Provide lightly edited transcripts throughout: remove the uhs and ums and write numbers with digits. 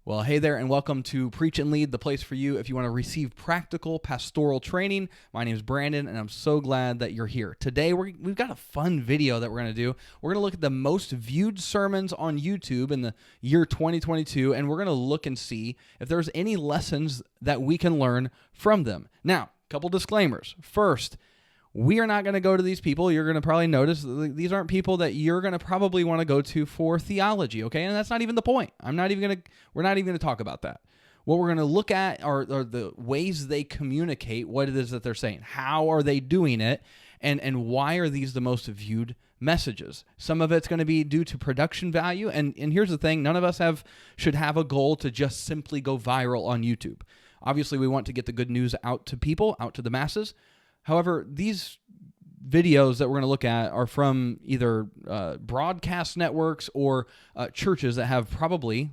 Well, hey there, and welcome to Preach and Lead, the place for you if you want to receive practical pastoral training. My name is Brandon, and I'm so glad that you're here. Today, we've got a fun video that we're going to do. We're going to look at the most viewed sermons on YouTube in the year 2022, and we're going to look and see if there's any lessons that we can learn from them. Now, a couple disclaimers. First, we are not going to go to these people. You're going to probably notice these aren't people that you're going to probably want to go to for theology, okay? And that's not even the point. We're not even going to talk about that. What we're going to look at are the ways they communicate what it is that they're saying. How are they doing it? And why are these the most viewed messages? Some of it's going to be due to production value. And here's the thing. None of us should have a goal to just simply go viral on YouTube. Obviously, we want to get the good news out to people, out to the masses. However, these videos that we're going to look at are from either broadcast networks or churches that have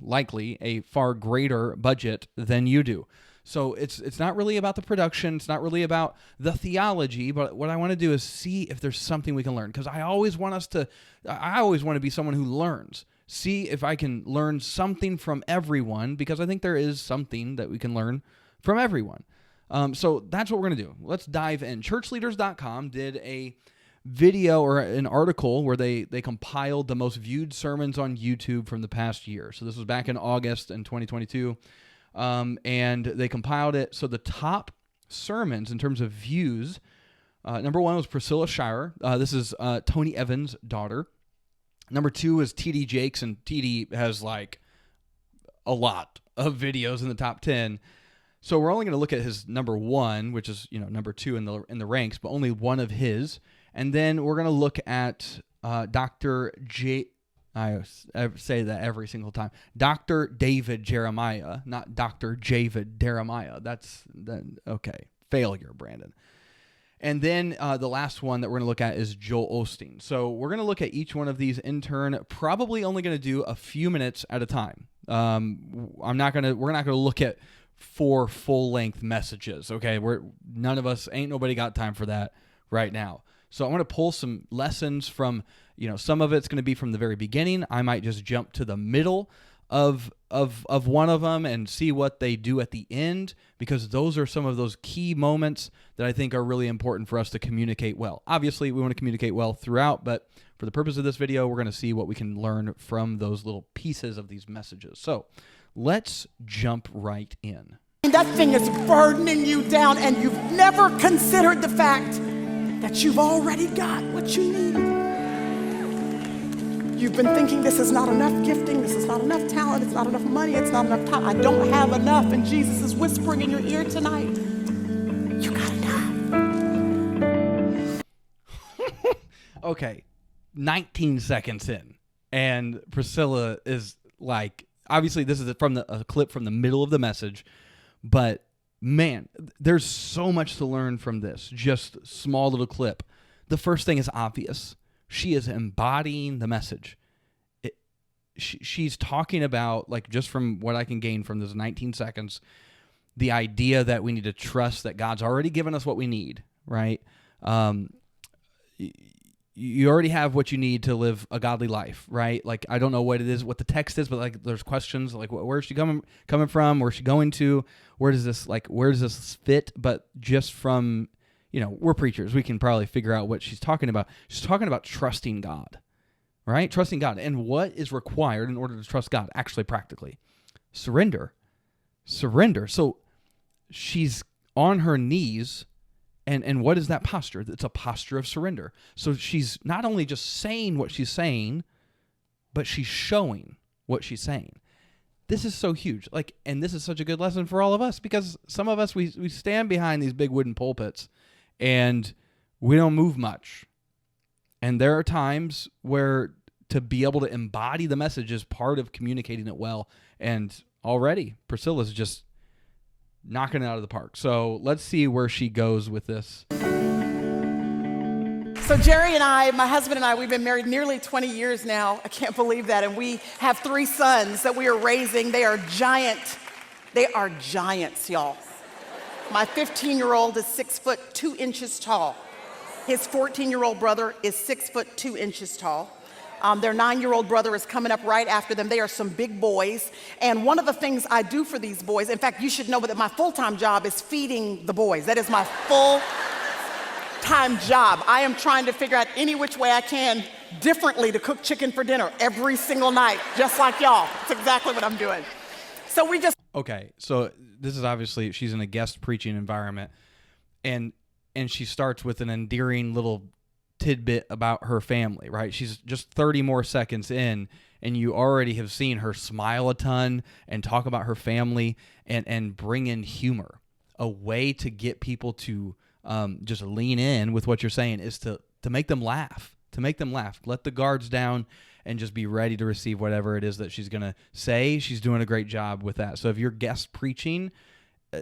likely a far greater budget than you do. So it's not really about the production. It's not really about the theology. But what I want to do is see if there's something we can learn. Because I always want to be someone who learns. See if I can learn something from everyone, because I think there is something that we can learn from everyone. So that's what we're going to do. Let's dive in. Churchleaders.com did a video or an article where they compiled the most viewed sermons on YouTube from the past year. So this was back in August in 2022. And they compiled it. So the top sermons in terms of views, number one was Priscilla Shirer. This is Tony Evans' daughter. Number two is T.D. Jakes, and T.D. has like a lot of videos in the top 10. So we're only going to look at his number one, which is number two in the ranks, but only one of his. And then we're going to look at Dr. J. I say that every single time. Dr. David Jeremiah, not Dr. Javid Jeremiah. Okay. Failure, Brandon. And then the last one that we're going to look at is Joel Osteen. So we're going to look at each one of these in turn. Probably only going to do a few minutes at a time. We're not going to look at 4 full-length messages, okay? Ain't nobody got time for that right now. So I want to pull some lessons from, some of it's going to be from the very beginning. I might just jump to the middle of one of them and see what they do at the end, because those are some of those key moments that I think are really important for us to communicate well. Obviously, we want to communicate well throughout, but for the purpose of this video, we're going to see what we can learn from those little pieces of these messages. So let's jump right in. That thing is burdening you down, and you've never considered the fact that you've already got what you need. You've been thinking this is not enough gifting, this is not enough talent, it's not enough money, it's not enough time. I don't have enough, and Jesus is whispering in your ear tonight, you got enough. Okay, 19 seconds in, and Priscilla is like, obviously this is from a clip from the middle of the message, but man, there's so much to learn from this, just small little clip. The first thing is obvious. She is embodying the message. She's talking about, like, just from what I can gain from this 19 seconds, the idea that we need to trust that God's already given us what we need, right? You already have what you need to live a godly life, right? Like, I don't know what it is, what the text is, but like, there's questions like, where's she coming from? Where's she going to? Where does this fit? But just from, we're preachers, we can probably figure out what she's talking about. She's talking about trusting God, right? Trusting God. And what is required in order to trust God, actually, practically? Surrender. So she's on her knees. And what is that posture? It's a posture of surrender. So she's not only just saying what she's saying, but she's showing what she's saying. This is so huge. And this is such a good lesson for all of us, because some of us, we stand behind these big wooden pulpits and we don't move much. And there are times where to be able to embody the message is part of communicating it well. And already Priscilla's just knocking it out of the park. So let's see where she goes with this. So Jerry and I, my husband and I, we've been married nearly 20 years now. I can't believe that. And we have 3 sons that we are raising. They are giants, y'all. My 15-year-old is 6 foot 2 inches tall. His 14-year-old brother is 6 foot 2 inches tall. Their 9-year-old brother is coming up right after them. They are some big boys. And one of the things I do for these boys, in fact, you should know that my full-time job is feeding the boys. That is my full-time job. I am trying to figure out any which way I can differently to cook chicken for dinner every single night, just like y'all. That's exactly what I'm doing. So we just... Okay, so this is obviously, she's in a guest preaching environment, and she starts with an endearing little tidbit about her family, right? She's just 30 more seconds in, and you already have seen her smile a ton and talk about her family and bring in humor. A way to get people to just lean in with what you're saying is to make them laugh, let the guards down, and just be ready to receive whatever it is that she's going to say. She's doing a great job with that. So if you're guest preaching,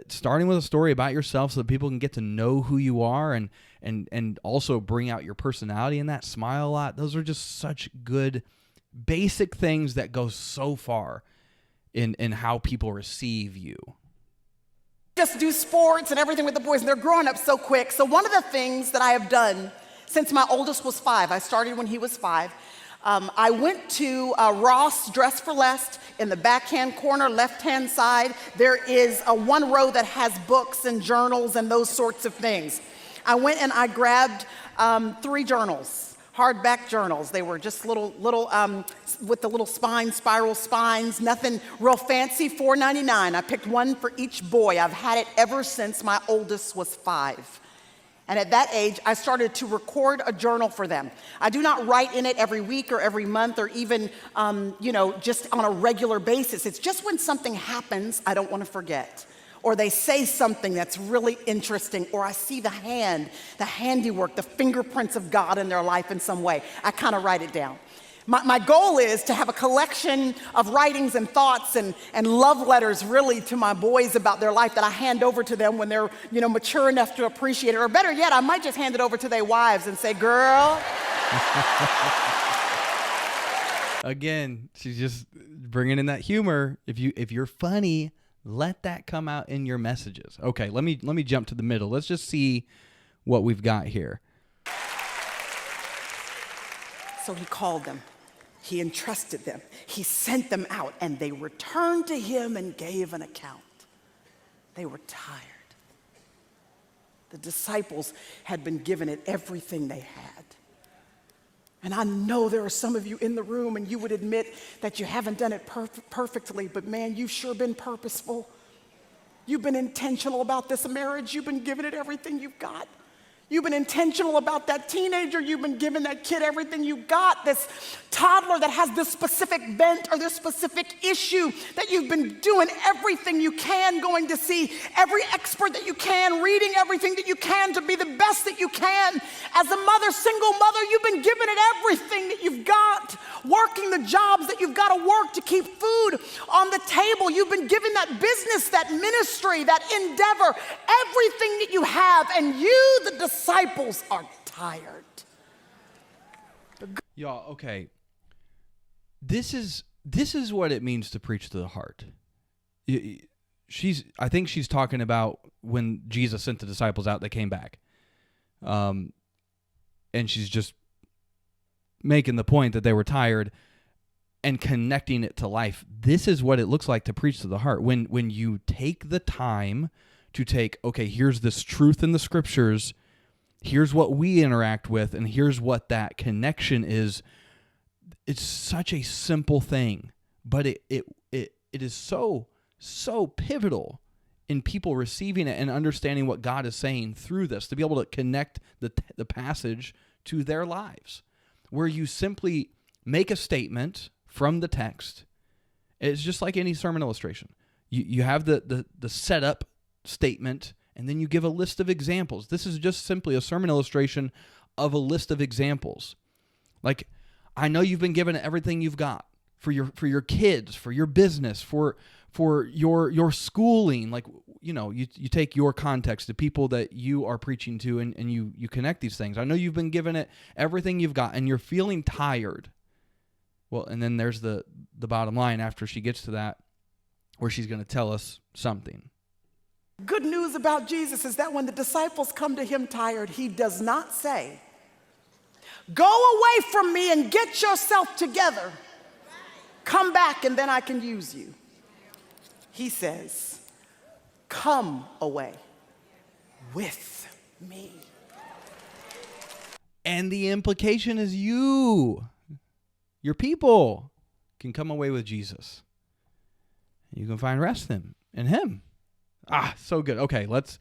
starting with a story about yourself so that people can get to know who you are and also bring out your personality in that, smile a lot. Those are just such good basic things that go so far in how people receive you. Just do sports and everything with the boys, and they're growing up so quick. So one of the things that I have done since my oldest was 5, I started when he was 5, I went to Ross Dress for Less. In the backhand corner, left-hand side, there is one row that has books and journals and those sorts of things. I went and I grabbed 3 journals, hardback journals. They were just little with the little spiral spines, nothing real fancy, $4.99. I picked one for each boy. I've had it ever since my oldest was 5. And at that age, I started to record a journal for them. I do not write in it every week or every month or even, just on a regular basis. It's just when something happens, I don't want to forget. Or they say something that's really interesting, or I see the handiwork, the fingerprints of God in their life in some way. I kind of write it down. My goal is to have a collection of writings and thoughts and love letters really to my boys about their life that I hand over to them when they're, mature enough to appreciate it. Or better yet, I might just hand it over to their wives and say, girl. Again, she's just bringing in that humor. If you're funny, let that come out in your messages. Okay, let me jump to the middle. Let's just see what we've got here. So he called them. He entrusted them. He sent them out, and they returned to him and gave an account. They were tired. The disciples had been given it everything they had. And I know there are some of you in the room, and you would admit that you haven't done it perfectly, but man, you've sure been purposeful. You've been intentional about this marriage. You've been giving it everything you've got. You've been intentional about that teenager. You've been giving that kid everything you got. This toddler that has this specific bent or this specific issue that you've been doing everything you can, going to see every expert that you can, reading everything that you can to be the best that you can. As a mother, single mother, you've been giving it everything that you've got, working the jobs that you've got to work to keep food on the table. You've been giving that business, that ministry, that endeavor, everything that you have, and you, the disciples, are tired. Y'all, okay. This is what it means to preach to the heart. I think she's talking about when Jesus sent the disciples out, they came back. And she's just making the point that they were tired and connecting it to life. This is what it looks like to preach to the heart. When you take the time to take, okay, here's this truth in the scriptures, here's what we interact with, and here's what that connection is. It's such a simple thing, but it is so pivotal in people receiving it and understanding what God is saying through this, to be able to connect the passage to their lives, where you simply make a statement from the text. It's just like any sermon illustration. You have the setup statement, and then you give a list of examples. This is just simply a sermon illustration of a list of examples. Like, I know you've been given everything you've got for your kids, for your business, for your schooling. Like, you take your context, the people that you are preaching to, and you connect these things. I know you've been given it everything you've got, and you're feeling tired. Well, and then there's the bottom line after she gets to that, where she's going to tell us something. Good news about Jesus is that when the disciples come to him tired, he does not say, Go away from me and get yourself together. Come back and then I can use you. He says, come away with me. And the implication is your people, can come away with Jesus. You can find rest in him. So good. Okay, let's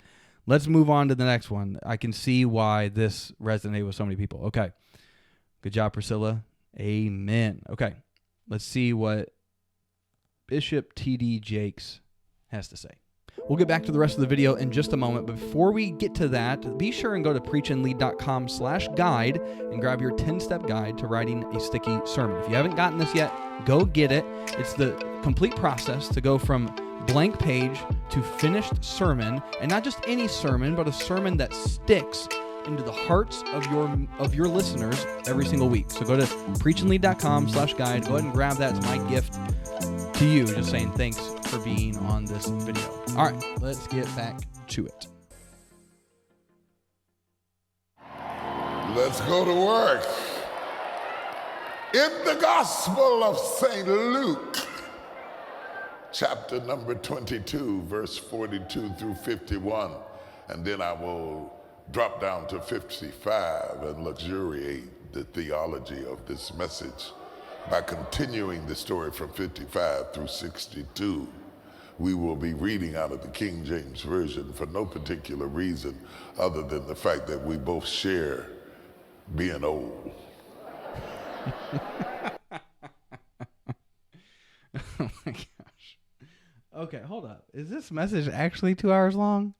move on to the next one. I can see why this resonated with so many people. Okay. Good job, Priscilla. Amen. Okay. Let's see what Bishop T.D. Jakes has to say. We'll get back to the rest of the video in just a moment, but before we get to that, be sure and go to preachandlead.com/guide and grab your 10-step guide to writing a sticky sermon. If you haven't gotten this yet, go get it. It's the complete process to go from blank page to finished sermon, and not just any sermon, but a sermon that sticks into the hearts of your listeners every single week. So go to preachandlead.com/guide. Go ahead and grab that. It's my gift to you, just saying thanks for being on this video. All right, let's get back to it. Let's go to work. In the Gospel of St. Luke, chapter number 22, verse 42 through 51, and then I will drop down to 55 and luxuriate the theology of this message by continuing the story from 55 through 62. We will be reading out of the King James Version for no particular reason other than the fact that we both share being old. Oh my gosh. Okay, hold up. Is this message actually 2 hours long?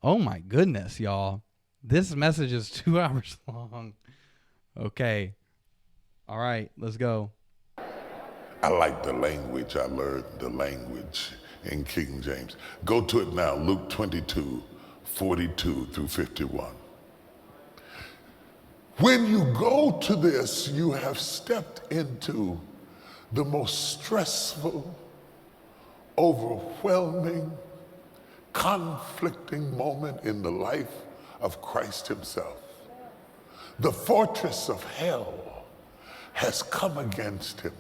Oh my goodness, y'all. This message is 2 hours long. Okay. All right, let's go. I like the language. I learned the language in King James. Go to it now, Luke 22, 42 through 51. When you go to this, you have stepped into the most stressful, overwhelming, conflicting moment in the life of Christ himself. The fortress of hell has come against him.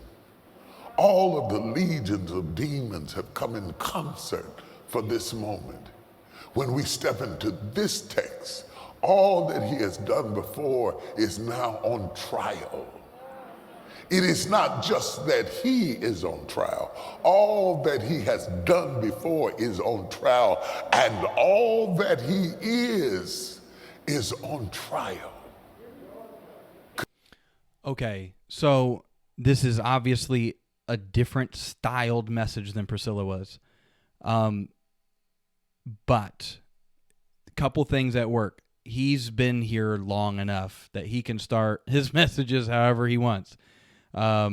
All of the legions of demons have come in concert for this moment. When we step into this text, all that he has done before is now on trial. It is not just that he is on trial. All that he has done before is on trial, and all that he is on trial. Okay, so this is obviously a different styled message than Priscilla was. But a couple things at work. He's been here long enough that he can start his messages however he wants. But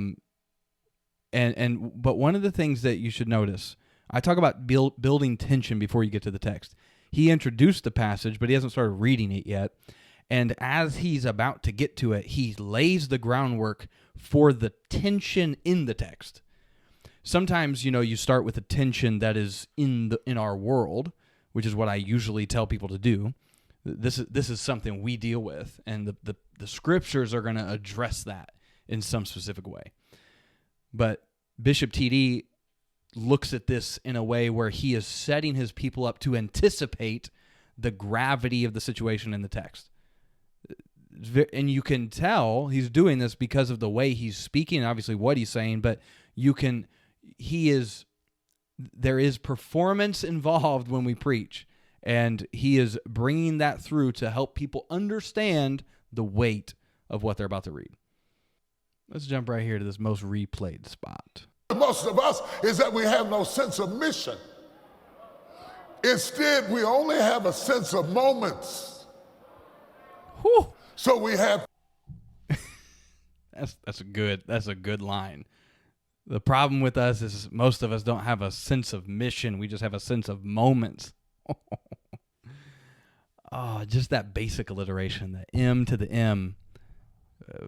one of the things that you should notice, I talk about building tension before you get to the text. He introduced the passage, but he hasn't started reading it yet. And as he's about to get to it, he lays the groundwork for the tension in the text. Sometimes, you start with a tension that is in our world, which is what I usually tell people to do. This is something we deal with, and the scriptures are going to address that in some specific way. But Bishop TD looks at this in a way where he is setting his people up to anticipate the gravity of the situation in the text. And you can tell he's doing this because of the way he's speaking and obviously what he's saying, but there is performance involved when we preach, and he is bringing that through to help people understand the weight of what they're about to read. Let's jump right here to this most replayed spot. Most of us is that we have no sense of mission. Instead, we only have a sense of moments. Whew. So we have. That's a good line. The problem with us is most of us don't have a sense of mission. We just have a sense of moments. Oh, just that basic alliteration, the M to the M,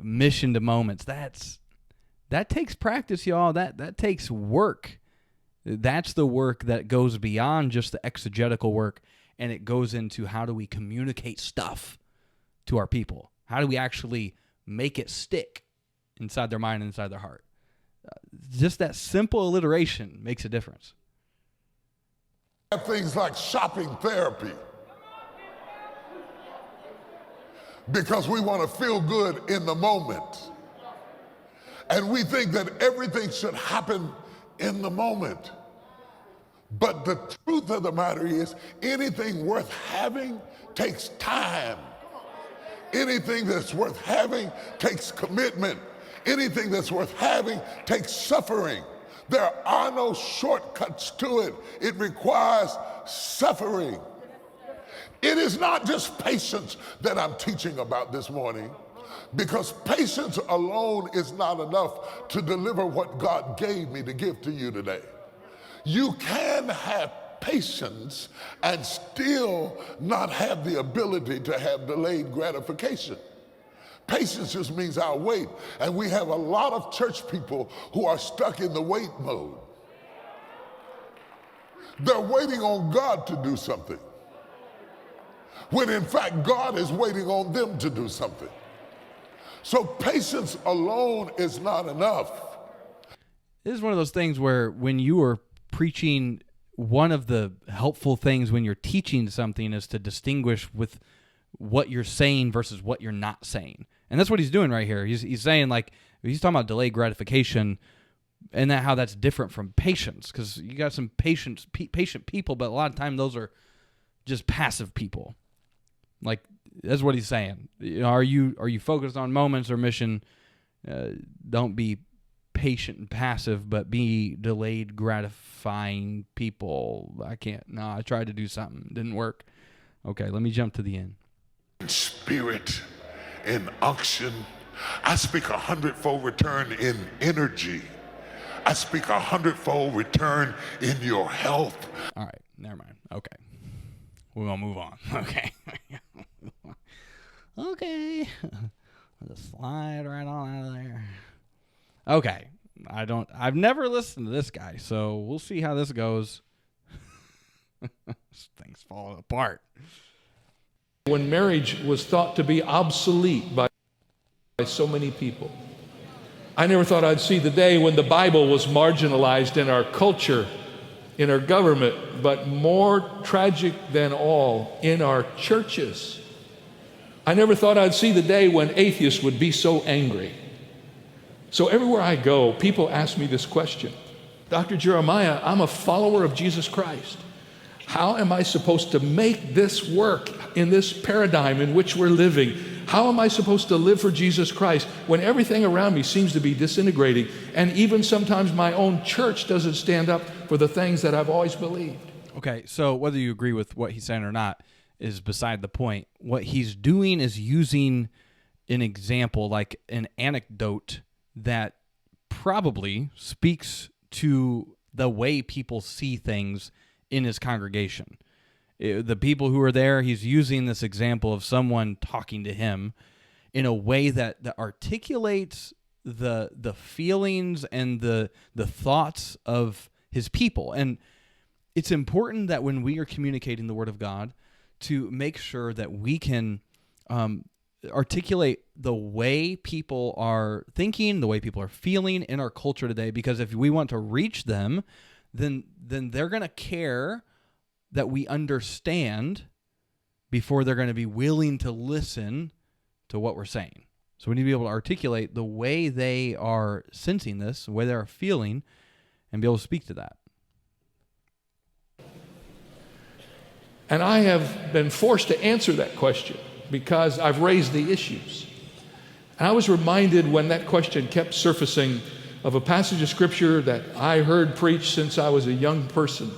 mission to moments. That takes practice, y'all. That takes work. That's the work that goes beyond just the exegetical work, and it goes into how do we communicate stuff to our people? How do we actually make it stick inside their mind and inside their heart. Just that simple alliteration makes a difference. Things like shopping therapy, because we want to feel good in the moment. And we think that everything should happen in the moment. But the truth of the matter is, anything worth having takes time. Anything that's worth having takes commitment. Anything that's worth having takes suffering. There are no shortcuts to it. It requires suffering. It is not just patience that I'm teaching about this morning, because patience alone is not enough to deliver what God gave me to give to you today. You can have patience and still not have the ability to have delayed gratification. Patience just means I'll wait. And we have a lot of church people who are stuck in the wait mode. They're waiting on God to do something, when in fact God is waiting on them to do something. So patience alone is not enough. This is one of those things where when you are preaching, one of the helpful things when you're teaching something is to distinguish with what you're saying versus what you're not saying. And that's what he's doing right here. He's saying, like, he's talking about delayed gratification and how that's different from patience, because you got some patient people, but a lot of time those are just passive people. Like, that's what he's saying. You know, are you focused on moments or mission? Don't be patient and passive, but be delayed gratifying people. I tried to do something, didn't work. Okay, let me jump to the end. Spirit, in unction. I speak 100-fold return in energy. I speak 100-fold return in your health. All right, never mind. Okay, we're gonna move on. Okay. Okay. Just slide right on out of there. Okay. I've never listened to this guy, so we'll see how this goes. This thing's falling apart. When marriage was thought to be obsolete by so many people, I never thought I'd see the day when the Bible was marginalized in our culture, in our government, but more tragic than all, in our churches. I never thought I'd see the day when atheists would be so angry. So everywhere I go, people ask me this question. Dr. Jeremiah, I'm a follower of Jesus Christ. How am I supposed to make this work in this paradigm in which we're living? How am I supposed to live for Jesus Christ when everything around me seems to be disintegrating, and even sometimes my own church doesn't stand up for the things that I've always believed? Okay, so whether you agree with what he's saying or not is beside the point. What he's doing is using an example, like an anecdote, that probably speaks to the way people see things in his congregation. The people who are there, he's using this example of someone talking to him in a way that articulates the feelings and the thoughts of his people. And it's important that when we are communicating the Word of God, to make sure that we can articulate the way people are thinking, the way people are feeling in our culture today, because if we want to reach them, then they're going to care that we understand before they're going to be willing to listen to what we're saying. So we need to be able to articulate the way they are sensing this, the way they are feeling, and be able to speak to that. And I have been forced to answer that question because I've raised the issues. And I was reminded when that question kept surfacing of a passage of scripture that I heard preached since I was a young person.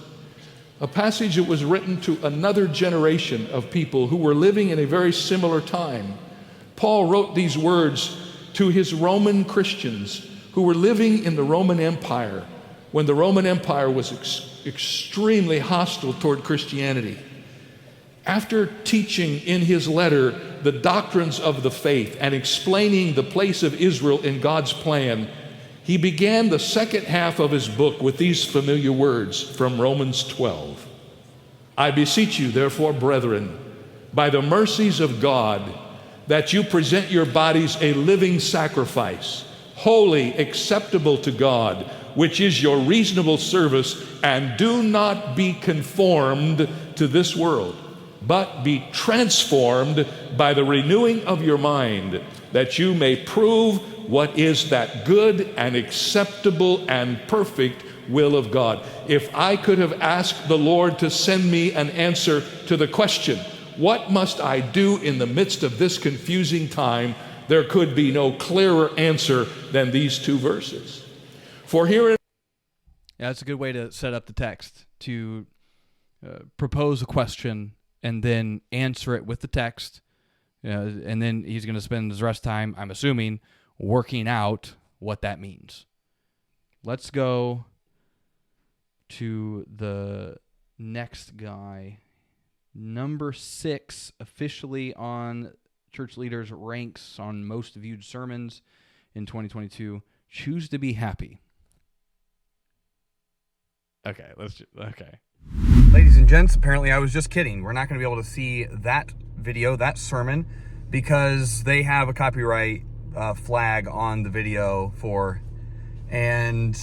A passage that was written to another generation of people who were living in a very similar time. Paul wrote these words to his Roman Christians who were living in the Roman Empire when the Roman Empire was extremely hostile toward Christianity. After teaching in his letter the doctrines of the faith and explaining the place of Israel in God's plan, he began the second half of his book with these familiar words from Romans 12. I beseech you, therefore, brethren, by the mercies of God, that you present your bodies a living sacrifice, holy, acceptable to God, which is your reasonable service, and do not be conformed to this world, but be transformed by the renewing of your mind, that you may prove what is that good and acceptable and perfect will of God. If I could have asked the Lord to send me an answer to the question, what must I do in the midst of this confusing time, there could be no clearer answer than these two verses. For here in Yeah, that's a good way to set up the text, to propose a question and then answer it with the text. And then he's going to spend his rest time, I'm assuming, working out what that means. Let's go to the next guy. Number 6, officially on Church Leaders ranks on most viewed sermons in 2022. Choose to be happy. Okay, okay. Ladies and gents, apparently I was just kidding. We're not going to be able to see that video, that sermon, because they have a copyright flag on the video and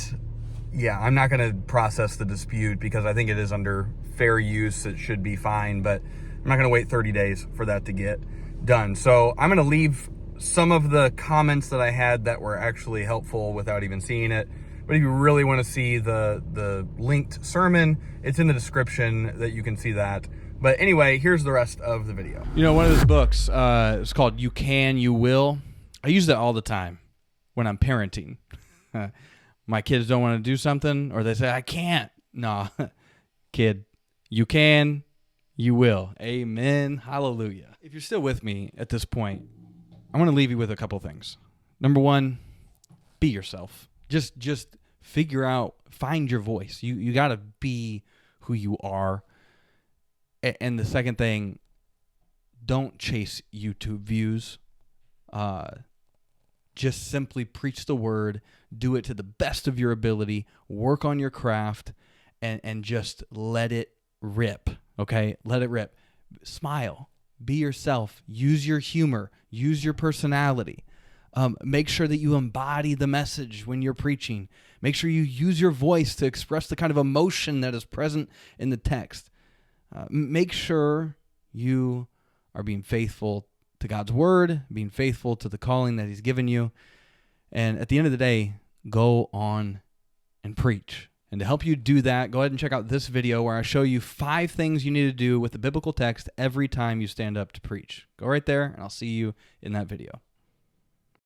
yeah, I'm not going to process the dispute because I think it is under fair use. It should be fine, but I'm not going to wait 30 days for that to get done. So I'm going to leave some of the comments that I had that were actually helpful without even seeing it. But if you really want to see the linked sermon, it's in the description that you can see that. But anyway, here's the rest of the video. You know, one of those books, it's called You Can, You Will. I use that all the time when I'm parenting. My kids don't want to do something, or they say, I can't. Nah, kid, you can, you will. Amen. Hallelujah. If you're still with me at this point, I want to leave you with a couple things. Number 1, be yourself. Just figure out, find your voice. You got to be who you are. And the second thing, don't chase YouTube views. Just simply preach the word, do it to the best of your ability, work on your craft, and just let it rip, okay? Let it rip. Smile. Be yourself. Use your humor. Use your personality. Make sure that you embody the message when you're preaching. Make sure you use your voice to express the kind of emotion that is present in the text. Make sure you are being faithful to God's word, being faithful to the calling that he's given you. And at the end of the day, go on and preach. And to help you do that, go ahead and check out this video where I show you 5 things you need to do with the biblical text every time you stand up to preach. Go right there, and I'll see you in that video.